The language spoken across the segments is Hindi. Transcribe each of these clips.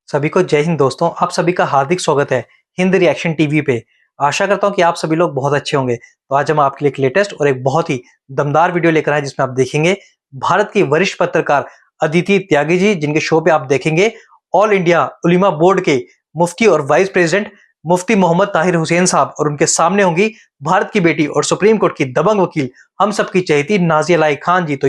सभी को जय हिंद दोस्तों। आप सभी का हार्दिक स्वागत है हिंद रिएक्शन टीवी पे। आशा करता हूं कि आप सभी लोग बहुत अच्छे होंगे। तो आज हम आपके लिए एक लेटेस्ट और एक बहुत ही दमदार वीडियो लेकर आए जिसमें आप देखेंगे भारत की वरिष्ठ पत्रकार अदिति त्यागी जी, जिनके शो पे आप देखेंगे ऑल इंडिया उलिमा बोर्ड के मुफ्ती और वाइस प्रेसिडेंट मुफ्ती मोहम्मद ताहिर हुसैन साहब, और उनके सामने होंगी भारत की बेटी और सुप्रीम कोर्ट की दबंग वकील, हम सबकी चहेती नाजिया लाई खान जी। तो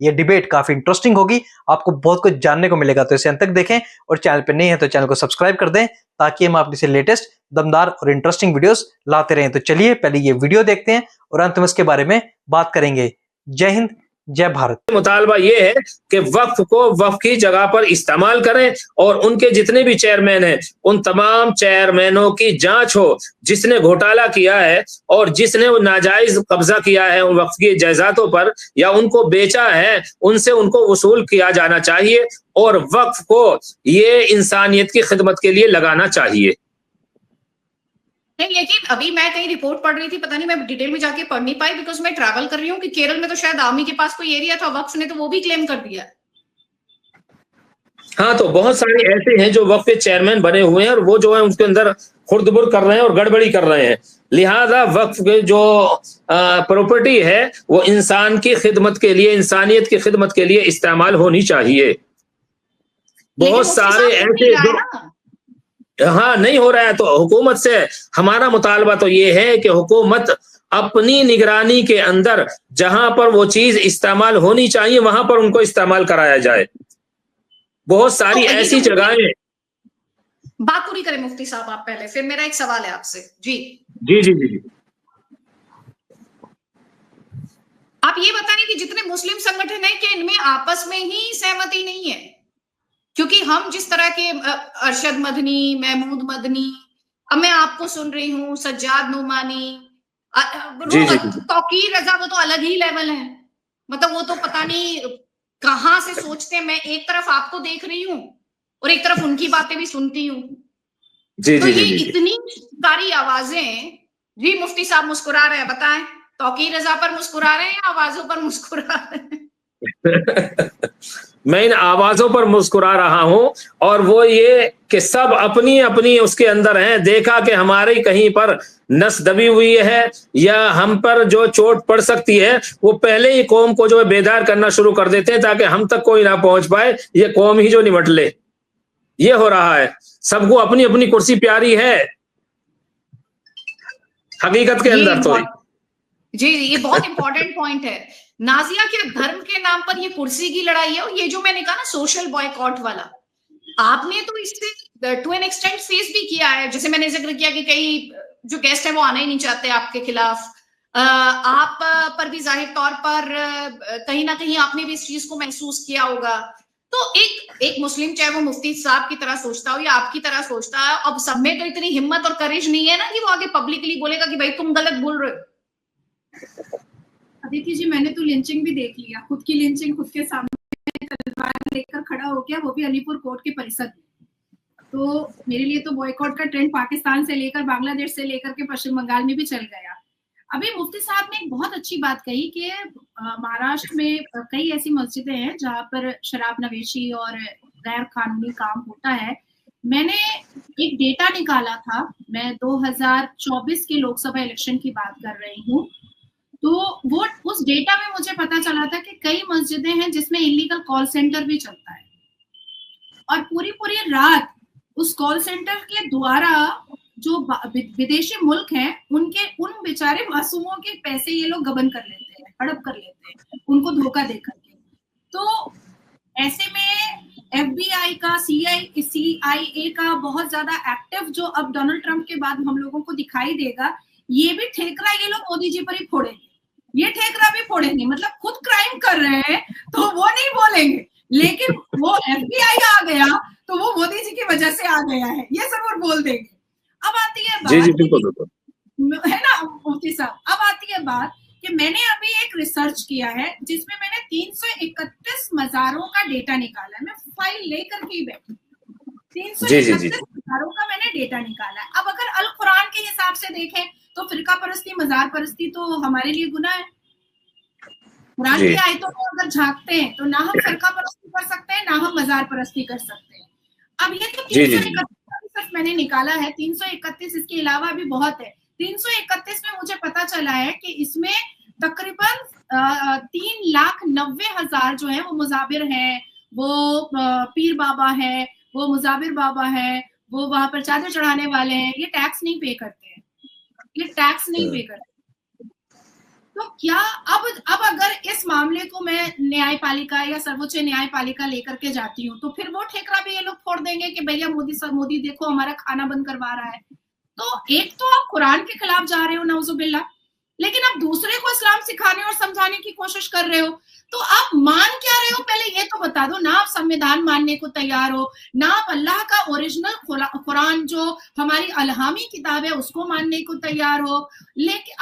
ये डिबेट काफी इंटरेस्टिंग होगी, आपको बहुत कुछ जानने को मिलेगा। तो इसे अंत तक देखें और चैनल पर नए हैं तो चैनल को सब्सक्राइब कर दें ताकि हम आपके लिए लेटेस्ट दमदार और इंटरेस्टिंग वीडियोस लाते रहें। तो चलिए पहले ये वीडियो देखते हैं और अंत में इसके बारे में बात करेंगे। जय हिंद, जय भारत। मुतालबा ये है कि वक्फ को वक्फ की जगह पर इस्तेमाल करें और उनके जितने भी चेयरमैन हैं उन तमाम चेयरमैनों की जांच हो, जिसने घोटाला किया है और जिसने वो नाजायज कब्जा किया है उन वक्फ की जायदादों पर या उनको बेचा है, उनसे उनको वसूल किया जाना चाहिए और वक्फ को ये इंसानियत की खिदमत के लिए लगाना चाहिए। नहीं, लेकिन अभी मैं कहीं रिपोर्ट पढ़ रही थी, पता नहीं मैं डिटेल में जाके पढ़ नहीं पाई बिकॉज मैं ट्रैवल कर रही हूँ, कि केरल में तो शायद आर्मी के पास कोई एरिया था, वक्फ ने तो वो भी क्लेम कर दिया। हाँ, तो बहुत सारे ऐसे हैं जो वक्फ के चेयरमैन बने हुए हैं और वो जो है उसके अंदर खुर्दबुर कर रहे हैं और गड़बड़ी कर रहे हैं। लिहाजा वक्फ के जो प्रॉपर्टी है वो इंसान की खिदमत के लिए, इंसानियत की खिदमत के लिए इस्तेमाल होनी चाहिए। बहुत सारे ऐसे जो हाँ नहीं हो रहा है, तो हुकूमत से हमारा मुतालबा तो ये है कि हुकूमत अपनी निगरानी के अंदर जहां पर वो चीज इस्तेमाल होनी चाहिए वहां पर उनको इस्तेमाल कराया जाए। बहुत सारी ऐसी जगहें। बात पूरी करें मुफ्ती साहब आप पहले, फिर मेरा एक सवाल है आपसे। जी जी जी जी जी। आप ये बताएं कि जितने मुस्लिम संगठन है कि इनमें आपस में ही सहमति नहीं है, क्योंकि हम जिस तरह के अरशद मदनी, महमूद मदनी, अब मैं आपको सुन रही हूँ, सज्जाद नोमानी, तौकीर रजा, वो तो अलग ही लेवल है। मतलब वो तो पता नहीं कहां से सोचते हैं। मैं एक तरफ आपको देख रही हूँ और एक तरफ उनकी बातें भी सुनती हूँ। तो ये इतनी सारी आवाजें। जी मुफ्ती साहब मुस्कुरा रहे हैं, बताएं तौकीर रजा पर मुस्कुरा रहे हैं या आवाजों पर मुस्कुरा रहे हैं? मैं इन आवाजों पर मुस्कुरा रहा हूं और वो ये कि सब अपनी अपनी उसके अंदर हैं। देखा कि हमारी कहीं पर नस दबी हुई है या हम पर जो चोट पड़ सकती है, वो पहले ही कौम को जो है बेदार करना शुरू कर देते हैं ताकि हम तक कोई ना पहुंच पाए, ये कौम ही जो निमट ले। ये हो रहा है, सबको अपनी अपनी कुर्सी प्यारी है हकीकत के अंदर। तो जी ये बहुत इंपॉर्टेंट पॉइंट है नाजिया, के धर्म के नाम पर ये कुर्सी की लड़ाई है। और ये जो मैंने कहा ना सोशल बॉयकॉट वाला, आपने तो इससे टू एन एक्सटेंट फेस भी किया है। जैसे मैंने जिक्र किया कि कई जो गेस्ट है वो आना ही नहीं चाहते आपके खिलाफ। आप पर भी जाहिर तौर पर कहीं ना कहीं आपने भी इस चीज को महसूस किया होगा। तो एक मुस्लिम, चाहे वो मुफ्ती साहब की तरह सोचता हो या आपकी तरह सोचता है, अब सब में तो इतनी हिम्मत और करेज नहीं है ना कि वो आगे पब्लिकली बोलेगा कि भाई तुम गलत बोल रहे हो। अदिति जी, मैंने तो लिंचिंग भी देख लिया, खुद की लिंचिंग खुद के सामने तलवार लेकर खड़ा हो गया, वो भी अलीपुर कोर्ट के परिसर में। तो मेरे लिए तो बॉयकॉट का ट्रेंड पाकिस्तान से लेकर बांग्लादेश से लेकर के पश्चिम बंगाल में भी चल गया। अभी मुफ्ती साहब ने एक बहुत अच्छी बात कही कि महाराष्ट्र में कई ऐसी मस्जिदें हैं जहां पर शराब नवेशी और गैर कानूनी काम होता है। मैंने एक डेटा निकाला था, मैं 2024 के लोकसभा इलेक्शन की बात कर रही हूँ, तो वो उस डेटा में मुझे पता चला था कि कई मस्जिदें हैं जिसमें इलीगल कॉल सेंटर भी चलता है और पूरी पूरी रात उस कॉल सेंटर के द्वारा जो विदेशी मुल्क हैं उनके उन बेचारे मासूमों के पैसे ये लोग गबन कर लेते हैं, हड़प कर लेते हैं उनको धोखा दे करके। तो ऐसे में FBI का, CIA का बहुत ज्यादा एक्टिव जो अब डोनाल्ड ट्रंप के बाद हम लोगों को दिखाई देगा, ये भी ठेकरा ये लोग मोदी जी पर ही फोड़ेंगे। ये ठेकरा भी फोड़ेंगे, मतलब खुद क्राइम कर रहे हैं तो वो नहीं बोलेंगे, लेकिन वो FBI आ गया तो वो मोदी जी की वजह से आ गया है, ये जरूर बोल देंगे। अब आती है बात, है ना मुफ्ती साहब, अब आती है बात कि मैंने अभी एक रिसर्च किया है जिसमें मैंने 331 मज़ारों का डेटा निकाला है। मैं फाइल लेकर के ही बैठी, 331 मज़ारों का मैंने डेटा निकाला है। अब अगर अल कुरान के हिसाब से देखें तो फिरका परस्ती, मजार परस्ती तो हमारे लिए गुनाह है। कुरान की आयतों को अगर झांकते हैं तो ना हम फिरका परस्ती कर सकते हैं, ना हम मजार परस्ती कर सकते हैं। अब ये तो जी, जी, 331 मैंने निकाला है, 331 इसके अलावा भी बहुत है। 331 में मुझे पता चला है कि इसमें तकरीबन 3,90,000 जो है वो मुजाबिर हैं, वो पीर बाबा है, वो मुजाबिर बाबा है, वो वहां पर चादर चढ़ाने वाले हैं, ये टैक्स नहीं पे करते हैं, ये टैक्स नहीं पे करते। तो क्या अब अगर इस मामले को मैं न्यायपालिका या सर्वोच्च न्यायपालिका लेकर के जाती हूँ, तो फिर वो ठेकरा भी ये लोग फोड़ देंगे कि भैया मोदी देखो हमारा खाना बंद करवा रहा है। तो एक तो आप कुरान के खिलाफ जा रहे हो नौजुबिल्ला, लेकिन आप दूसरे को इस्लाम सिखाने और समझाने की कोशिश कर रहे हो। तो आप मान क्या रहे हो, पहले ये तो बता दो ना। आप संविधान मानने को तैयार हो ना, आप अल्लाह का ओरिजिनल कुरान जो हमारी अलहामी किताब है उसको मानने को तैयार हो, लेकिन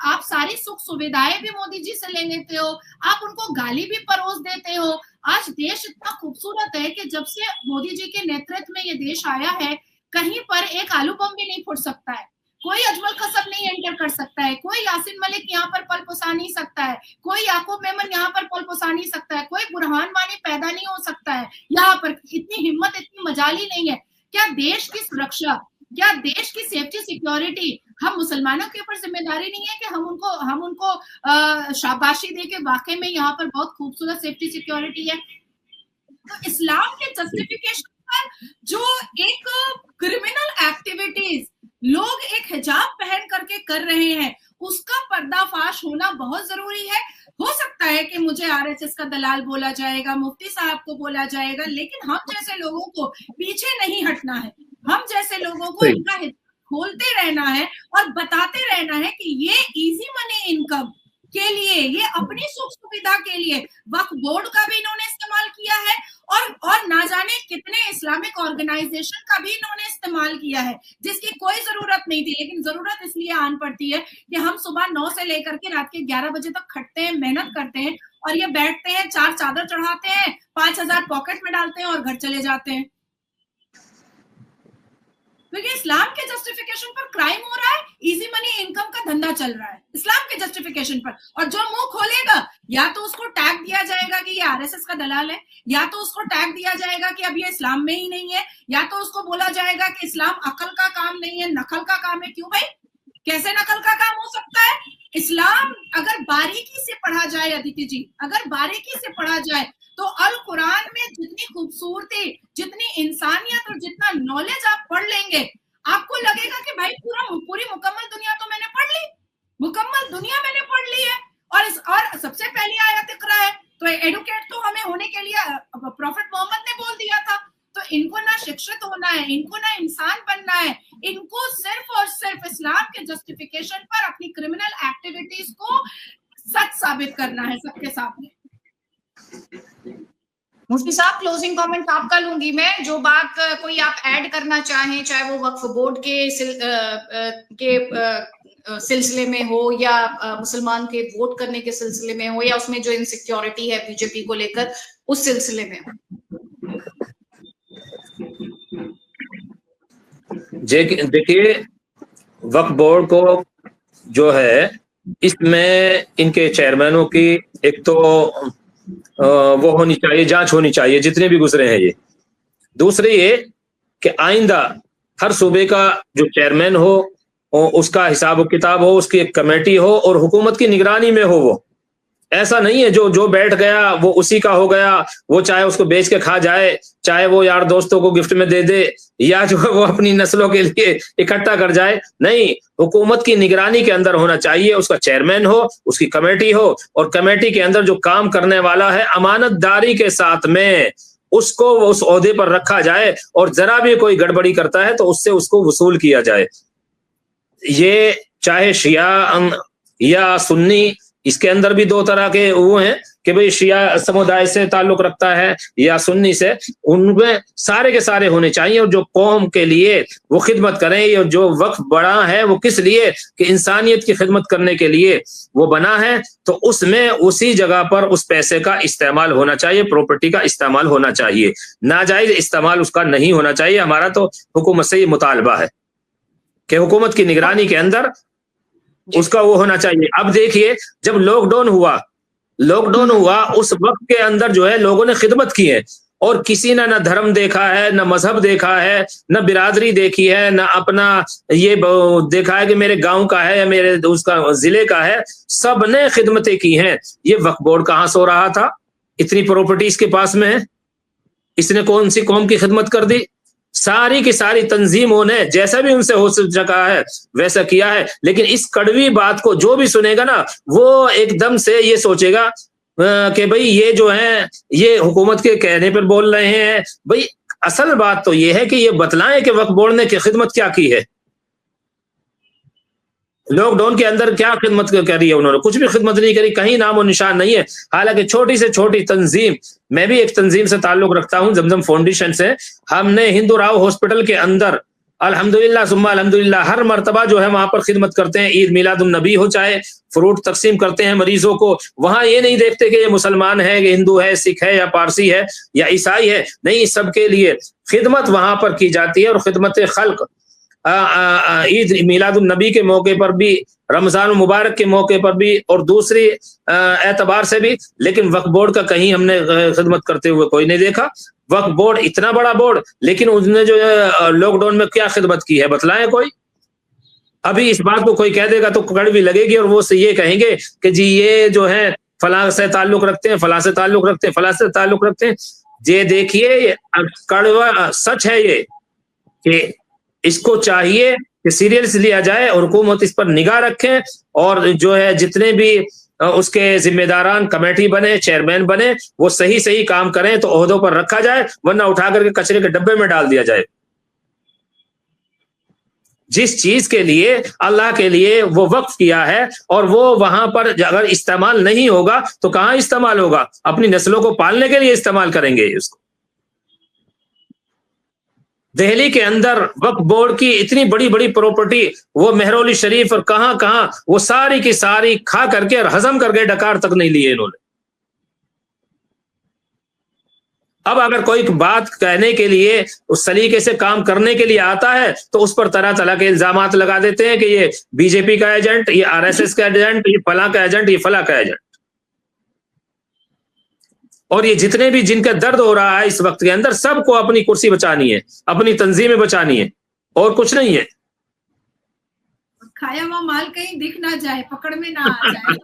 आप सारी सुख सुविधाएं भी मोदी जी से ले लेते हो, आप उनको गाली भी परोस देते हो। आज देश इतना खूबसूरत है कि जब से मोदी जी के नेतृत्व में ये देश आया है, कहीं पर एक आलू बम भी नहीं फूट सकता है, कोई अजमल कसब नहीं एंटर कर सकता है, कोई यासिन मलिक यहाँ पर पल पुसा नहीं सकता है, कोई याकूब मेमन यहाँ पर पल पुसा नहीं सकता है, कोई बुरहान वानी पैदा नहीं हो सकता है यहाँ पर। इतनी हिम्मत, इतनी मजाली नहीं है। क्या देश की सुरक्षा, क्या देश की सेफ्टी सिक्योरिटी हम मुसलमानों के ऊपर जिम्मेदारी नहीं है कि हम उनको शाबाशी दे के वाकई में यहाँ पर बहुत खूबसूरत सेफ्टी सिक्योरिटी है। तो इस्लाम के जस्टिफिकेशन पर जो एक क्रिमिनल एक्टिविटीज लोग एक हिजाब पहन करके कर रहे हैं, उसका पर्दाफाश होना बहुत जरूरी है। हो सकता है कि मुझे आरएसएस का दलाल बोला जाएगा, मुफ्ती साहब को बोला जाएगा, लेकिन हम जैसे लोगों को पीछे नहीं हटना है। हम जैसे लोगों को इनका खोलते रहना है और बताते रहना है कि ये इजी मनी इनकम के लिए, ये अपनी सुख सुविधा के लिए वक्फ बोर्ड का भी इन्होंने इस्तेमाल किया है और ना जाने कितने इस्लामिक ऑर्गेनाइजेशन का भी इन्होंने इस्तेमाल किया है, जिसकी कोई जरूरत नहीं थी। लेकिन जरूरत इसलिए आन पड़ती है कि हम सुबह 9 से लेकर के रात के 11 बजे तक खटते हैं, मेहनत करते हैं, और ये बैठते हैं, 4 चादर चढ़ाते हैं, 5,000 पॉकेट में डालते हैं और घर चले जाते हैं। क्योंकि इस्लाम के जस्टिफिकेशन पर क्राइम हो रहा है, इजी मनी इनकम का धंधा चल रहा है इस्लाम के जस्टिफिकेशन पर। और जो मुंह खोलेगा, या तो उसको टैग दिया जाएगा कि ये आरएसएस का दलाल है, या तो उसको टैग दिया जाएगा कि अब ये इस्लाम में ही नहीं है, या तो उसको बोला जाएगा कि इस्लाम अकल का काम नहीं है, नकल का काम है। क्यों भाई, कैसे नकल का काम हो सकता है? इस्लाम अगर बारीकी से पढ़ा जाए, अदिति जी, अगर बारीकी से पढ़ा जाए तो अल कुरान में जितनी खूबसूरती, जितनी इंसानियत और जितना नॉलेज आप पढ़ लेंगे, आपको लगेगा कि भाई पूरी मुकम्मल दुनिया तो मैंने पढ़ ली, मुकम्मल दुनिया मैंने पढ़ ली है। और सबसे पहली आयत इक़रा है, तो एडुकेट तो हमें होने के लिए प्रॉफेट मोहम्मद ने बोल दिया था। तो इनको ना शिक्षित होना है, इनको ना इंसान बनना है, इनको सिर्फ और सिर्फ इस्लाम के जस्टिफिकेशन पर अपनी क्रिमिनल एक्टिविटीज को सच साबित करना है सबके सामने। मुफ्ती साहब, क्लोजिंग कमेंट आपका लूंगी मैं। जो बात कोई आप ऐड करना चाहें, चाहे वो वक्फ बोर्ड के सिलसिले में हो, या मुसलमान के वोट करने के सिलसिले में हो, या उसमें जो इनसिक्योरिटी है बीजेपी को लेकर उस सिलसिले में हो। देखिए, वक्फ बोर्ड को जो है, इसमें इनके चेयरमैनों की एक तो वो होनी चाहिए, जांच होनी चाहिए जितने भी गुजरे हैं ये। दूसरी ये कि आइंदा हर सूबे का जो चेयरमैन हो, उसका हिसाब किताब हो, उसकी एक कमेटी हो और हुकूमत की निगरानी में हो। वो ऐसा नहीं है जो बैठ गया वो उसी का हो गया, वो चाहे उसको बेच के खा जाए, चाहे वो यार दोस्तों को गिफ्ट में दे दे, या जो वो अपनी नस्लों के लिए इकट्ठा कर जाए। नहीं, हुकूमत की निगरानी के अंदर होना चाहिए, उसका चेयरमैन हो, उसकी कमेटी हो, और कमेटी के अंदर जो काम करने वाला है अमानतदारी के साथ में उसको उस ओहदे पर रखा जाए, और जरा भी कोई गड़बड़ी करता है तो उससे उसको वसूल किया जाए। ये चाहे शिया या सुन्नी, इसके अंदर भी दो तरह के वो हैं कि भाई शिया समुदाय से ताल्लुक रखता है या सुन्नी से, उनमें सारे के सारे होने चाहिए, और जो कौम के लिए वो खिदमत करें। जो वक्फ बड़ा है वो किस लिए, कि इंसानियत की खिदमत करने के लिए वो बना है, तो उसमें उसी जगह पर उस पैसे का इस्तेमाल होना चाहिए, प्रॉपर्टी का इस्तेमाल होना चाहिए, नाजायज इस्तेमाल उसका नहीं होना चाहिए। हमारा तो हुकूमत से ये मुतालबा है कि हुकूमत की निगरानी के अंदर उसका वो होना चाहिए। अब देखिए, जब लॉकडाउन हुआ उस वक्त के अंदर जो है लोगों ने खिदमत की है, और किसी ने न धर्म देखा है, न मजहब देखा है, न बिरादरी देखी है, न अपना ये देखा है कि मेरे गांव का है या मेरे उसका जिले का है, सबने खिदमतें की हैं। ये वक्फ बोर्ड कहां सो रहा था? इतनी प्रॉपर्टी इसके पास में है, इसने कौन सी कौम की खिदमत कर दी? सारी की सारी तंजीमों ने जैसा भी उनसे हो सका है वैसा किया है। लेकिन इस कड़वी बात को जो भी सुनेगा ना, वो एकदम से ये सोचेगा कि भाई ये जो है ये हुकूमत के कहने पर बोल रहे हैं। भाई असल बात तो ये है कि ये बतलाएं कि वक्फ बोर्ड ने खिदमत क्या की है, लॉकडाउन के अंदर क्या खिदमत करी है उन्होंने? कुछ भी खिदमत नहीं करी, कहीं नामो निशान नहीं है। हालांकि छोटी से छोटी तंजीम, मैं भी एक तंजीम से ताल्लुक रखता हूं, जमजम फाउंडेशन से। हमने हिंदू राव हॉस्पिटल के अंदर अल्हम्दुलिल्लाह सुम्मा अल्हम्दुलिल्लाह हर मर्तबा जो है वहां पर खिदमत करते हैं। ईद मिलादुन नबी हो, चाहे फ्रूट तकसीम करते हैं मरीजों को, वहां ये नहीं देखते कि ये मुसलमान है, कि हिंदू है, सिख है या पारसी है या ईसाई है, नहीं, सबके लिए खिदमत वहां पर की जाती है। और खिदमत खल्क ईद मिलादुन नबी के मौके पर भी, रमजान मुबारक के मौके पर भी और दूसरी एतबार से भी। लेकिन वक्फ बोर्ड का कहीं हमने खिदमत करते हुए कोई नहीं देखा। वक्फ बोर्ड इतना बड़ा बोर्ड, लेकिन उसने जो लॉकडाउन में क्या खिदमत की है बतलाएं कोई? अभी इस बात को कोई कह देगा तो कड़वी लगेगी और वो से ये कहेंगे कि जी ये जो है फलां से ताल्लुक रखते हैं, फलां से ताल्लुक रखते हैं, फलां से ताल्लुक रखते हैं। ये देखिए कड़वा सच है ये, कि इसको चाहिए कि सीरियस लिया जाए और हुकूमत इस पर निगाह रखे, और जो है जितने भी उसके जिम्मेदारान कमेटी बने, चेयरमैन बने, वो सही सही काम करें तो ओहदों पर रखा जाए, वरना उठा करके कचरे के डब्बे में डाल दिया जाए। जिस चीज के लिए अल्लाह के लिए वो वक्फ किया है और वो वहां पर अगर इस्तेमाल नहीं होगा तो कहां इस्तेमाल होगा? अपनी नस्लों को पालने के लिए इस्तेमाल करेंगे उसको। दिल्ली के अंदर वक्फ बोर्ड की इतनी बड़ी बड़ी प्रॉपर्टी, वो मेहरौली शरीफ और कहां कहां, वो सारी की सारी खा करके और हजम करके डकार तक नहीं लिए इन्होंने। अब अगर कोई बात कहने के लिए, उस सलीके से काम करने के लिए आता है तो उस पर तरह तरह के इल्जामात लगा देते हैं कि ये बीजेपी का एजेंट, ये आरएसएस का एजेंट, ये फला का एजेंट, ये फला का एजेंट। और ये जितने भी जिनका दर्द हो रहा है इस वक्त के अंदर, सबको अपनी कुर्सी बचानी है, अपनी तंजीमें बचानी है, और कुछ नहीं है। खाया हुआ माल कहीं दिख ना जाए, पकड़ में ना आ जाए।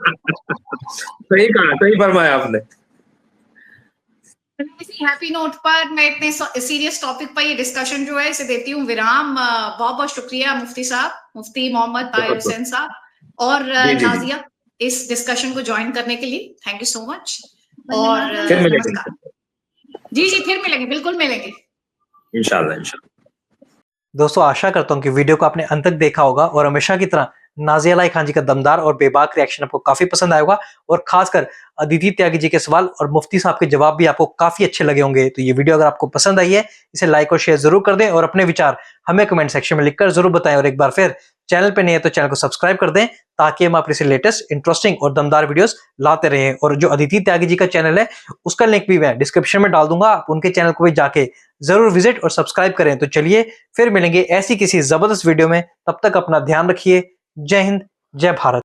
सही कहा, सही फरमाया आपने। इसी हैप्पी नोट पर मैं इतने सीरियस टॉपिक पर ये डिस्कशन जो है इसे देती हूँ विराम। बहुत बहुत शुक्रिया मुफ्ती साहब, मुफ्ती मोहम्मद ताहिर हुसैन साहब और नाजिया इस डिस्कशन को ज्वाइन करने के लिए। Thank you so much. और नमस्कार। जी जी फिर मिलेंगे, बिल्कुल मिलेंगे इंशाल्लाह इंशाल्लाह। दोस्तों आशा करता हूँ कि वीडियो को आपने अंत तक देखा होगा और हमेशा की तरह नाजिया लाई खान जी का दमदार और बेबाक रिएक्शन आपको काफी पसंद आया होगा, और खासकर अदिति त्यागी जी के सवाल और मुफ्ती साहब के जवाब भी आपको काफी अच्छे लगे होंगे। तो ये वीडियो अगर आपको पसंद आई है इसे लाइक और शेयर जरूर कर दें और अपने विचार हमें कमेंट सेक्शन में लिखकर जरूर बताएं। और एक बार फिर चैनल पे नहीं है तो चैनल को सब्सक्राइब कर दें ताकि हम आपके लेटेस्ट इंटरेस्टिंग और दमदार वीडियोस लाते रहें। और जो अदिति त्यागी जी का चैनल है उसका लिंक भी मैं डिस्क्रिप्शन में डाल दूंगा, आप उनके चैनल को भी जाके जरूर विजिट और सब्सक्राइब करें। तो चलिए फिर मिलेंगे ऐसी किसी जबरदस्त वीडियो में, तब तक अपना ध्यान रखिए। जय हिंद, जय भारत।